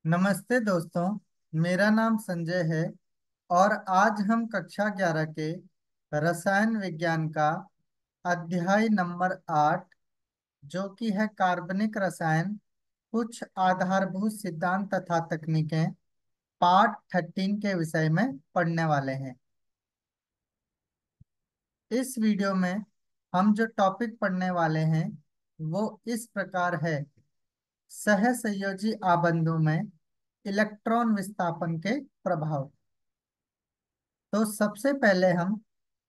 नमस्ते दोस्तों। मेरा नाम संजय है और आज हम कक्षा 11 के रसायन विज्ञान का अध्याय नंबर 8, जो कि है कार्बनिक रसायन, कुछ आधारभूत सिद्धांत तथा तकनीकें, पार्ट 13 के विषय में पढ़ने वाले हैं। इस वीडियो में हम जो टॉपिक पढ़ने वाले हैं वो इस प्रकार है: सहसंयोजी आबंधों में इलेक्ट्रॉन विस्थापन के प्रभाव। तो सबसे पहले हम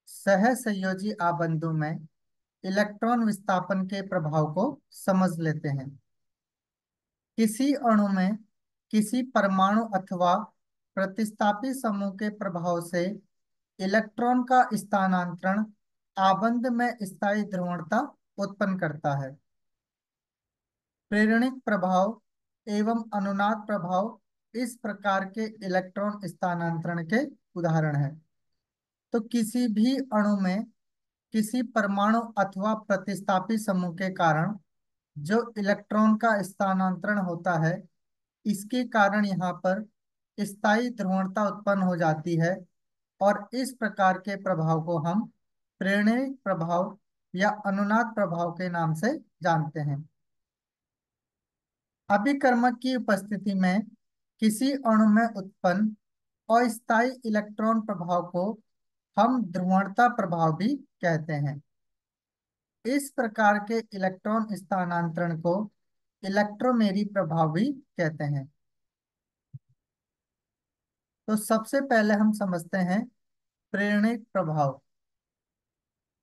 सहसंयोजी आबंधों में इलेक्ट्रॉन विस्थापन के प्रभाव को समझ लेते हैं। किसी अणु में किसी परमाणु अथवा प्रतिस्थापी समूह के प्रभाव से इलेक्ट्रॉन का स्थानांतरण आबंध में स्थायी ध्रुवणता उत्पन्न करता है। प्रेरणिक प्रभाव एवं अनुनाद प्रभाव इस प्रकार के इलेक्ट्रॉन स्थानांतरण के उदाहरण हैं। तो किसी भी अणु में किसी परमाणु अथवा प्रतिस्थापी समूह के कारण जो इलेक्ट्रॉन का स्थानांतरण होता है, इसके कारण यहाँ पर स्थायी ध्रुवणता उत्पन्न हो जाती है और इस प्रकार के प्रभाव को हम प्रेरणिक प्रभाव या अनुनाद प्रभाव के नाम से जानते हैं। अभिकर्मक की उपस्थिति में किसी अणु में उत्पन्न अस्थायी इलेक्ट्रॉन प्रभाव को हम ध्रुवणता प्रभाव भी कहते हैं। इस प्रकार के इलेक्ट्रॉन स्थानांतरण को इलेक्ट्रोमेरी प्रभाव भी कहते हैं। तो सबसे पहले हम समझते हैं प्रेरणिक प्रभाव।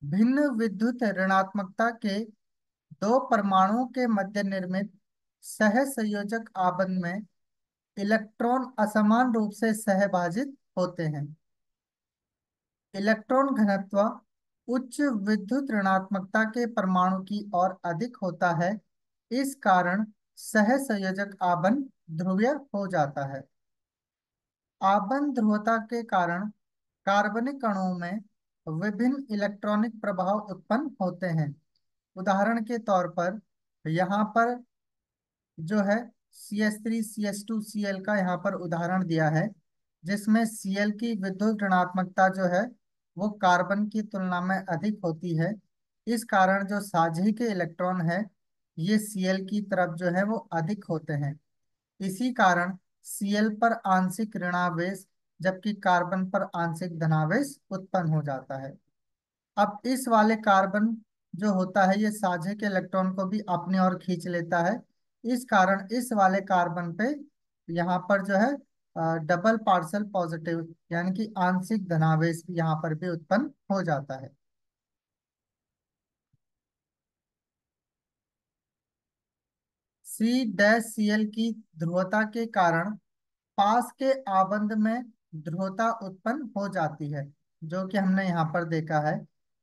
भिन्न विद्युत ऋणात्मकता के दो परमाणुओं के मध्य निर्मित सहसंयोजक आबंध में इलेक्ट्रॉन असमान रूप से सहभाजित होते हैं। इलेक्ट्रॉन घनत्व उच्च विद्युत ऋणात्मकता के परमाणु की ओर अधिक होता है। इस कारण सहसंयोजक आबंध ध्रुवीय हो जाता है। आबंध ध्रुवता के कारण कार्बनिक अणुओं में विभिन्न इलेक्ट्रॉनिक प्रभाव उत्पन्न होते हैं। उदाहरण के तौर पर यहाँ पर जो है CH3 CH2 Cl का यहाँ पर उदाहरण दिया है, जिसमें Cl की विद्युत ऋणात्मकता जो है वो कार्बन की तुलना में अधिक होती है। इस कारण जो साझी के इलेक्ट्रॉन है ये Cl की तरफ जो है वो अधिक होते हैं। इसी कारण Cl पर आंशिक ऋणावेश जबकि कार्बन पर आंशिक धनावेश उत्पन्न हो जाता है। अब इस वाले कार्बन जो होता है ये साझे के इलेक्ट्रॉन को भी अपनी ओर खींच लेता है। इस कारण इस वाले कार्बन पे यहाँ पर जो है डबल पार्शल पॉजिटिव यानी कि आंशिक धनावेश भी यहाँ पर भी उत्पन्न हो जाता है। C-Cl की ध्रुवता के कारण पास के आबंध में ध्रुवता उत्पन्न हो जाती है, जो कि हमने यहाँ पर देखा है।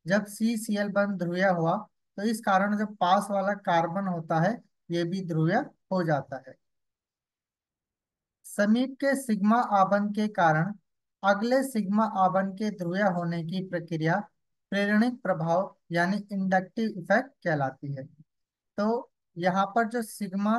जब CCl बंध ध्रुवीय हुआ तो इस कारण जो पास वाला कार्बन होता है ये भी ध्रुवीय हो जाता है। समीप के सिग्मा आबंध के कारण अगले सिग्मा आबंध के ध्रुवीय होने की प्रक्रिया प्रेरणिक प्रभाव यानी इंडक्टिव इफेक्ट कहलाती है। तो यहाँ पर जो सिग्मा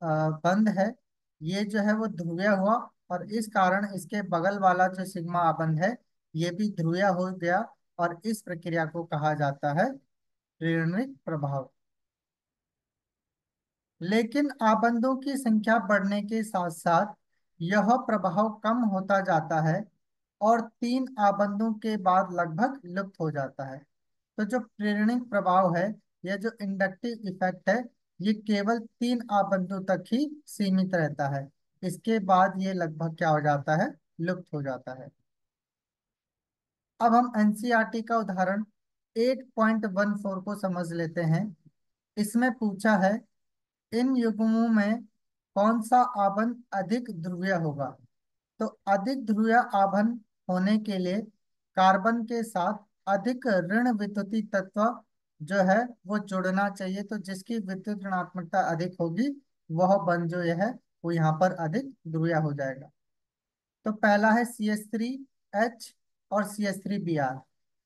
बंध है ये जो है वो ध्रुवीय हुआ और इस कारण इसके बगल वाला जो सिग्मा आबंध है ये भी ध्रुवीय हो गया और इस प्रक्रिया को कहा जाता है प्रेरणिक प्रभाव। लेकिन आबंधों की संख्या बढ़ने के साथ साथ यह प्रभाव कम होता जाता है और 3 आबंधों के बाद लगभग लुप्त हो जाता है। तो जो प्रेरणिक प्रभाव है या जो इंडक्टिव इफेक्ट है ये केवल 3 आबंधों तक ही सीमित रहता है। इसके बाद ये लगभग क्या हो जाता है, लुप्त हो जाता है। अब हम एनसीईआरटी का उदाहरण 8.14 को समझ लेते हैं। इसमें पूछा है इन युग्मों में कौन सा आबंध अधिक ध्रुवीय होगा। तो अधिक ध्रुवीय आबंध होने के लिए कार्बन के साथ अधिक ऋण विद्युतीय तत्व जो है वो जुड़ना चाहिए। तो जिसकी विद्युत ऋणात्मकता अधिक होगी वह बंध जो यह है वो यहाँ पर अधिक ध्रुवीय हो जाएगा। तो पहला है CH3H और CH3Br।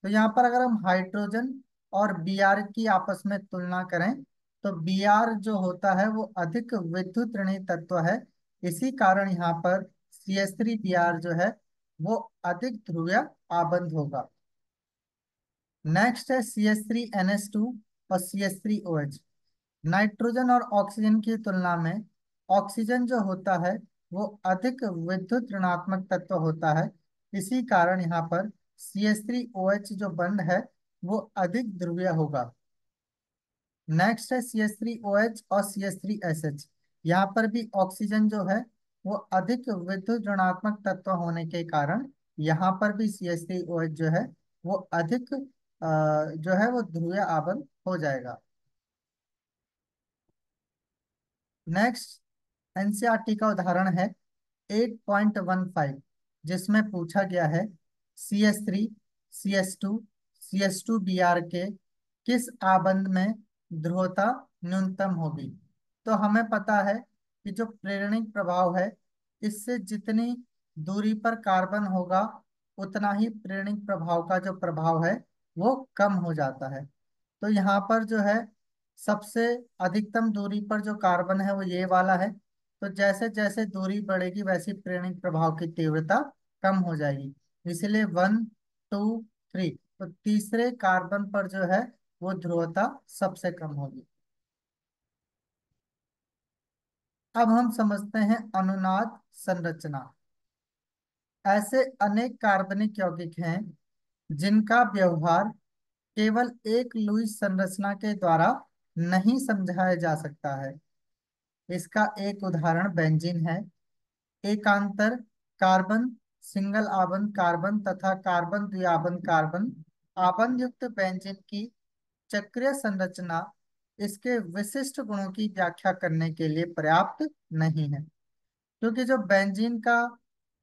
तो यहाँ पर अगर हम हाइड्रोजन और Br की आपस में तुलना करें तो Br जो होता है वो अधिक विद्युत ऋणात्मक तत्व है। इसी कारण यहाँ पर CH3Br जो है वो अधिक ध्रुवीय आबंध होगा। नेक्स्ट है CH3NH2 और CH3OH। नाइट्रोजन और ऑक्सीजन की तुलना में ऑक्सीजन जो होता है वो अधिक विद्युत ऋणात्मक तत्व होता है। इसी कारण यहाँ पर CH3OH जो बंध है वो अधिक ध्रुवीय होगा। नेक्स्ट है CH3OH और CH3SH। यहाँ पर भी ऑक्सीजन जो है वो अधिक विद्युत ऋणात्मक तत्व होने के कारण यहाँ पर भी CH3OH जो है वो अधिक जो है वो ध्रुवीय आबंध हो जाएगा। नेक्स्ट एनसीईआरटी का उदाहरण है 8.15, जिसमें पूछा गया है CH3 CH2 CH2Br के किस आबंध में ध्रुवता न्यूनतम होगी। तो हमें पता है कि जो प्रेरणिक प्रभाव है, इससे जितनी दूरी पर कार्बन होगा उतना ही प्रेरणिक प्रभाव का जो प्रभाव है वो कम हो जाता है। तो यहाँ पर जो है सबसे अधिकतम दूरी पर जो कार्बन है वो ये वाला है। तो जैसे जैसे दूरी बढ़ेगी वैसे प्रेरणिक प्रभाव की तीव्रता कम हो जाएगी। इसलिए 1 2 3, तो तीसरे कार्बन पर जो है वो ध्रुवता सबसे कम होगी। अब हम समझते हैं अनुनाद संरचना। ऐसे अनेक कार्बनिक यौगिक हैं जिनका व्यवहार केवल एक लुईस संरचना के द्वारा नहीं समझाया जा सकता है। इसका एक उदाहरण बेंजीन है। एकांतर कार्बन, सिंगल आबंध कार्बन तथा कार्बन द्विआबंध कार्बन आबंध युक्त बेंजीन की चक्रीय संरचना इसके विशिष्ट गुणों की व्याख्या करने के लिए पर्याप्त नहीं है। क्योंकि जो बेंजीन का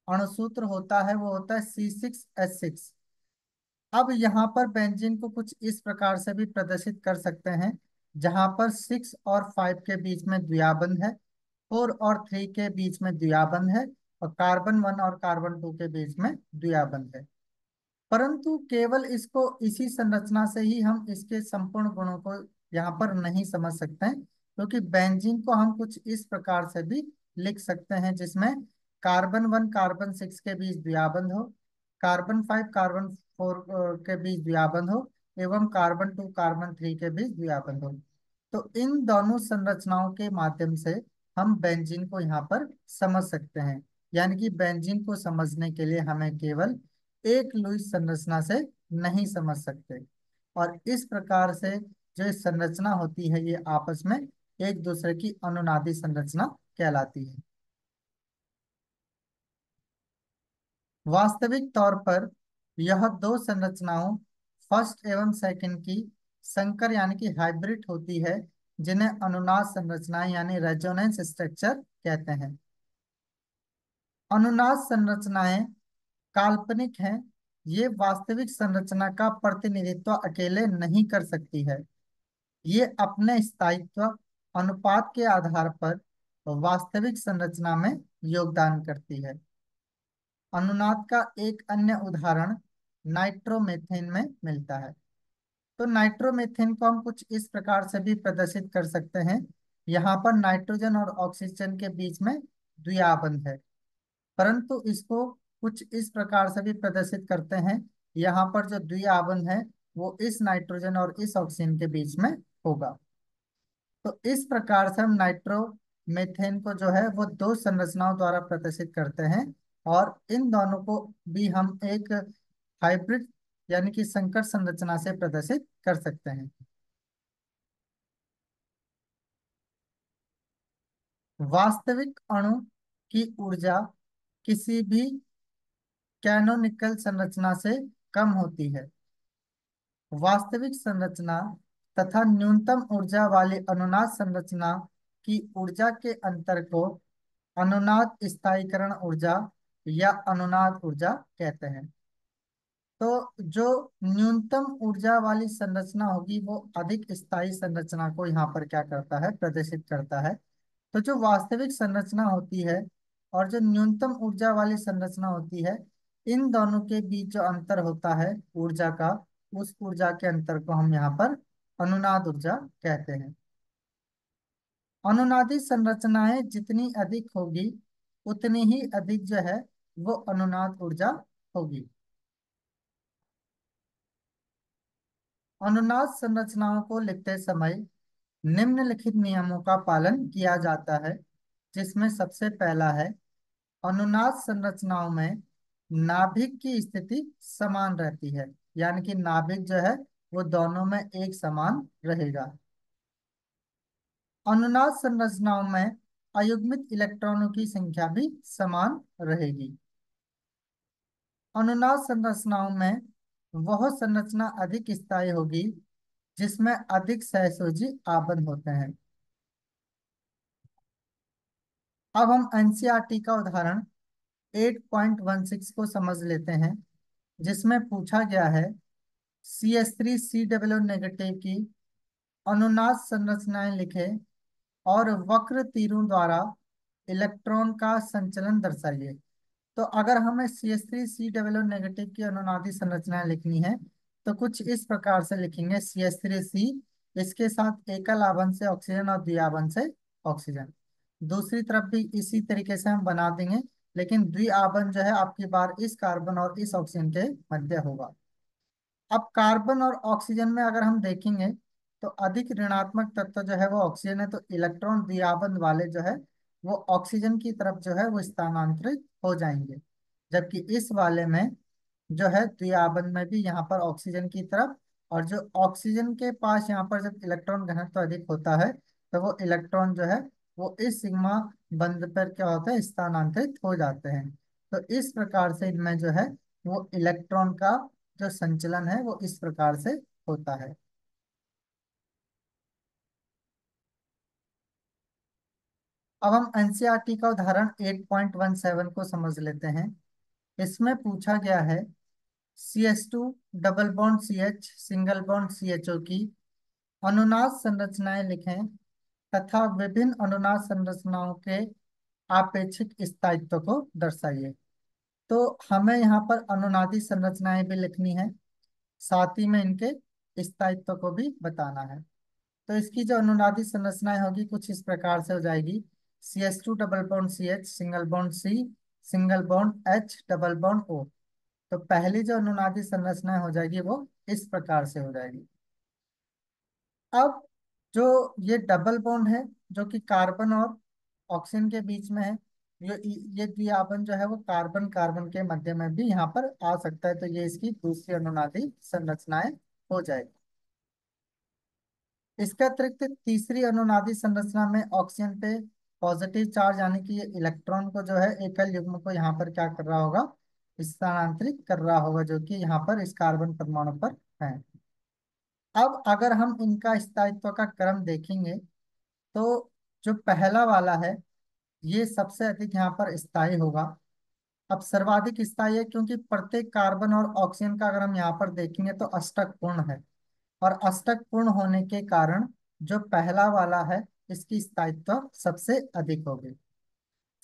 अणुसूत्र होता है वो होता है C6H6। अब यहाँ पर बेंजीन को कुछ इस प्रकार से भी प्रदर्शित कर सकते हैं, जहां पर 6 और 5 के बीच में द्विआबंध है, 4 और 3 के बीच में द्विआबंध है, और कार्बन 1 और कार्बन 2 के बीच में द्विआबंध है। परंतु केवल इसको इसी संरचना से ही हम इसके संपूर्ण गुणों को यहाँ पर नहीं समझ सकते हैं, क्योंकि बेंजीन को हम कुछ इस प्रकार से भी लिख सकते हैं, जिसमें कार्बन 1 कार्बन 6 के बीच द्विआबंध हो, कार्बन 5 कार्बन 4 के बीच द्विआबंध हो, एवं कार्बन 2 कार्बन 3 के बीच द्विआबंध हो। तो इन दोनों संरचनाओं के माध्यम से हम बेंजीन को यहाँ पर समझ सकते हैं। यानी कि बेंजीन को समझने के लिए हमें केवल एक लुईस संरचना से नहीं समझ सकते। और इस प्रकार से जो संरचना होती है ये आपस में एक दूसरे की अनुनादी संरचना कहलाती है। वास्तविक तौर पर यह दो संरचनाओं फर्स्ट एवं सेकंड की संकर यानी कि हाइब्रिड होती है, जिन्हें अनुनाद संरचनाएं यानी रेजोनेंस स्ट्रक्चर कहते हैं। अनुनाद संरचनाएं काल्पनिक हैं। ये वास्तविक संरचना का प्रतिनिधित्व अकेले नहीं कर सकती है। ये अपने स्थायित्व अनुपात के आधार पर वास्तविक संरचना में योगदान करती है। अनुनाद का एक अन्य उदाहरण नाइट्रोमेथेन में मिलता है। तो नाइट्रोमेथेन को हम कुछ इस प्रकार से भी प्रदर्शित कर सकते हैं। यहाँ पर नाइट्रोजन और ऑक्सीजन के बीच में द्विआबंध है, परंतु इसको कुछ इस प्रकार से भी प्रदर्शित करते हैं। यहाँ पर जो द्विआबंध है वो इस नाइट्रोजन और इस ऑक्सीजन के बीच में होगा। तो इस प्रकार से हम नाइट्रोमेथेन को जो है वो दो संरचनाओं द्वारा प्रदर्शित करते हैं, और इन दोनों को भी हम एक हाइब्रिड यानी कि संकर संरचना से प्रदर्शित कर सकते हैं। वास्तविक अणु की ऊर्जा किसी भी कैनोनिकल संरचना से कम होती है। वास्तविक संरचना तथा न्यूनतम ऊर्जा वाली अनुनाद संरचना की ऊर्जा के अंतर को अनुनाद स्थायीकरण ऊर्जा या अनुनाद ऊर्जा कहते हैं। तो जो न्यूनतम ऊर्जा वाली संरचना होगी वो अधिक स्थायी संरचना को यहाँ पर क्या करता है, प्रदर्शित करता है। तो जो वास्तविक संरचना होती है और जो न्यूनतम ऊर्जा वाली संरचना होती है, इन दोनों के बीच जो अंतर होता है ऊर्जा का, उस ऊर्जा के अंतर को हम यहाँ पर अनुनाद ऊर्जा कहते हैं। अनुनादी संरचनाएं जितनी अधिक होगी उतनी ही अधिक जो है वो अनुनाद ऊर्जा होगी। अनुनाद संरचनाओं को लिखते समय निम्नलिखित नियमों का पालन किया जाता है, जिसमें सबसे पहला है, अनुनाद संरचनाओं में नाभिक की स्थिति समान रहती है, यानी कि नाभिक जो है वो दोनों में एक समान रहेगा। अनुनाद संरचनाओं में अयुग्मित इलेक्ट्रॉनों की संख्या भी समान रहेगी। अनुनाद संरचनाओं में वह संरचना अधिक स्थायी होगी जिसमें अधिक सहसयोजी आबंध होते हैं। अब हम एनसीईआरटी का उदाहरण 8.16 को समझ लेते हैं, जिसमें पूछा गया है CH3 COO नेगेटिव की अनुनाद संरचनाएं लिखें और वक्र तीरों द्वारा इलेक्ट्रॉन का संचलन दर्शाइए। तो अगर हमें CH3 COO नेगेटिव की अनुनादी संरचनाएं लिखनी है तो कुछ इस प्रकार से लिखेंगे। CH3 इसके साथ एकल आबंध से ऑक्सीजन और द्विआबंध से ऑक्सीजन। दूसरी तरफ भी इसी तरीके से हम बना देंगे, लेकिन द्विआबंध जो है आपकी बार इस कार्बन और इस ऑक्सीजन के मध्य होगा। अब कार्बन और ऑक्सीजन में अगर हम देखेंगे तो अधिक ऋणात्मक तत्व जो है वो ऑक्सीजन है, तो इलेक्ट्रॉन द्विआबंध वाले जो है वो ऑक्सीजन की तरफ जो है वो स्थानांतरित हो जाएंगे। जबकि इस वाले में जो है द्विआबंध में भी यहाँ पर ऑक्सीजन की तरफ, और जो ऑक्सीजन के पास यहाँ पर जब इलेक्ट्रॉन घनत्व अधिक होता है तो वो इलेक्ट्रॉन जो है वो इस सिग्मा बंध पर क्या होता है, स्थानांतरित हो जाते हैं। तो इस प्रकार से इनमें जो है वो इलेक्ट्रॉन का जो संचलन है वो इस प्रकार से होता है। अब हम एनसीईआरटी का उदाहरण 8.17 को समझ लेते हैं। इसमें पूछा गया है CH2 double bond CH single bond CHO की अनुनाद संरचनाएं लिखें तथा विभिन्न अनुनाद संरचनाओं के आपेक्षिक स्थायित्व को दर्शाइए। तो हमें यहाँ पर अनुनादी संरचनाएं भी लिखनी है, साथ ही में इनके स्थायित्व को भी बताना है। तो इसकी जो अनुनादी संरचनाएं होगी कुछ इस प्रकार से हो जाएगी। CH2 double bond CH single bond C single bond H double bond O। तो पहली जो अनुनादी संरचना हो जाएगी वो इस प्रकार से हो जाएगी। अब जो ये डबल बॉन्ड है जो कि कार्बन और ऑक्सीजन के बीच में है, ये द्विआबंध जो है वो कार्बन कार्बन के मध्य में भी यहाँ पर आ सकता है, तो ये इसकी दूसरी अनुनादी संरचनाएं हो जाएगी। इसके अतिरिक्त तीसरी अनुनादी संरचना में ऑक्सीजन पे पॉजिटिव चार्ज यानी कि ये इलेक्ट्रॉन को जो है एकल युग्म को यहाँ पर क्या कर रहा होगा, स्थानांतरित कर रहा होगा, जो कि यहाँ पर इस कार्बन परमाणु पर है। अब अगर हम इनका स्थायित्व का क्रम देखेंगे तो जो पहला वाला है ये सबसे अधिक यहाँ पर स्थायी होगा। अब सर्वाधिक स्थायी है क्योंकि प्रत्येक कार्बन और ऑक्सीजन का अगर हम यहाँ पर देखेंगे तो अष्टक पूर्ण है, और अष्टक पूर्ण होने के कारण जो पहला वाला है इसकी स्थायित्व सबसे अधिक होगी।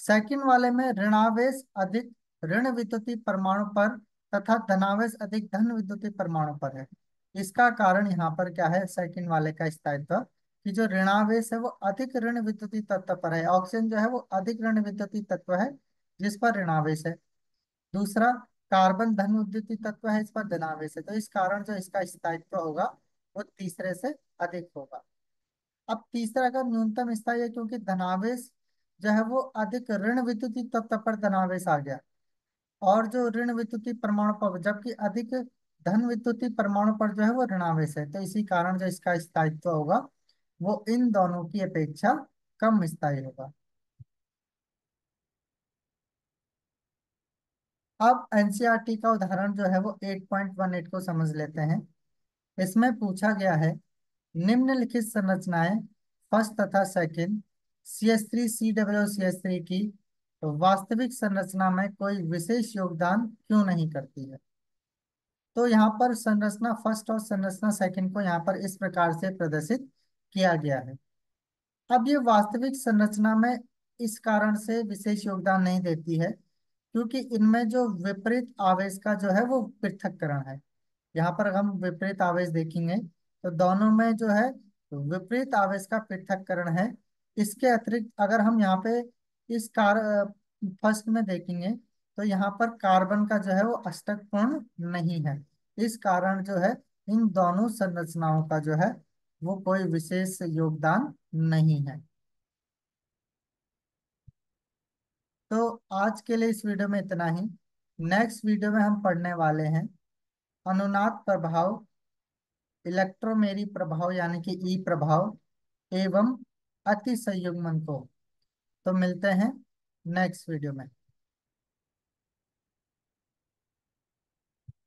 सेकंड वाले में ऋणावेश अधिक ऋण विद्युतीय परमाणु पर तथा धनावेश अधिक धन विद्युतीय परमाणु पर है। इसका कारण यहाँ पर क्या है, सेकंड वाले का स्थायित्व कि जो ऋणावेश है वो अधिक ऋण विद्युतीय तत्व पर है। ऑक्सीजन जो है वो अधिक ऋण विद्युतीय तत्व है जिस पर ऋणावेश है। दूसरा कार्बन धन विद्युतीय तत्व है, इस पर धनावेश है, तो इस कारण जो इसका स्थायित्व होगा वो तीसरे से अधिक होगा। अब तीसरा का न्यूनतम स्थायी है क्योंकि धनावेश जो है वो अधिक ऋण विद्युतीय तत्व पर धनावेश आ गया, और जो ऋण विद्युतीय परमाणु पर, जबकि अधिक धन विद्युतीय परमाणु पर जो है वो ऋणावेश है, तो इसी कारण जो इसका स्थायित्व होगा वो इन दोनों की अपेक्षा कम स्थायी होगा। अब एनसीईआरटी का उदाहरण जो है वो 8.18 को समझ लेते हैं। इसमें पूछा गया है निम्नलिखित संरचनाएं फर्स्ट तथा सेकंड CH3 COO की वास्तविक संरचना में कोई विशेष योगदान क्यों नहीं करती है। तो यहाँ पर संरचना फर्स्ट और संरचना सेकंड को यहाँ पर इस प्रकार से प्रदर्शित किया गया है। अब ये वास्तविक संरचना में इस कारण से विशेष योगदान नहीं देती है क्योंकि इनमें जो विपरीत आवेश का जो है वो पृथक्करण है। यहाँ पर हम विपरीत आवेश देखेंगे तो दोनों में जो है विपरीत आवेश का पृथक्करण है। इसके अतिरिक्त अगर हम यहाँ पे इस कार फर्स्ट में देखेंगे तो यहाँ पर कार्बन का जो है वो अष्टक पूर्ण नहीं है। इस कारण जो है इन दोनों संरचनाओं का जो है वो कोई विशेष योगदान नहीं है। तो आज के लिए इस वीडियो में इतना ही। नेक्स्ट वीडियो में हम पढ़ने वाले हैं अनुनाद प्रभाव, इलेक्ट्रोमेरी प्रभाव यानी कि ई प्रभाव एवं अति संयुग्मन को। तो मिलते हैं नेक्स्ट वीडियो में।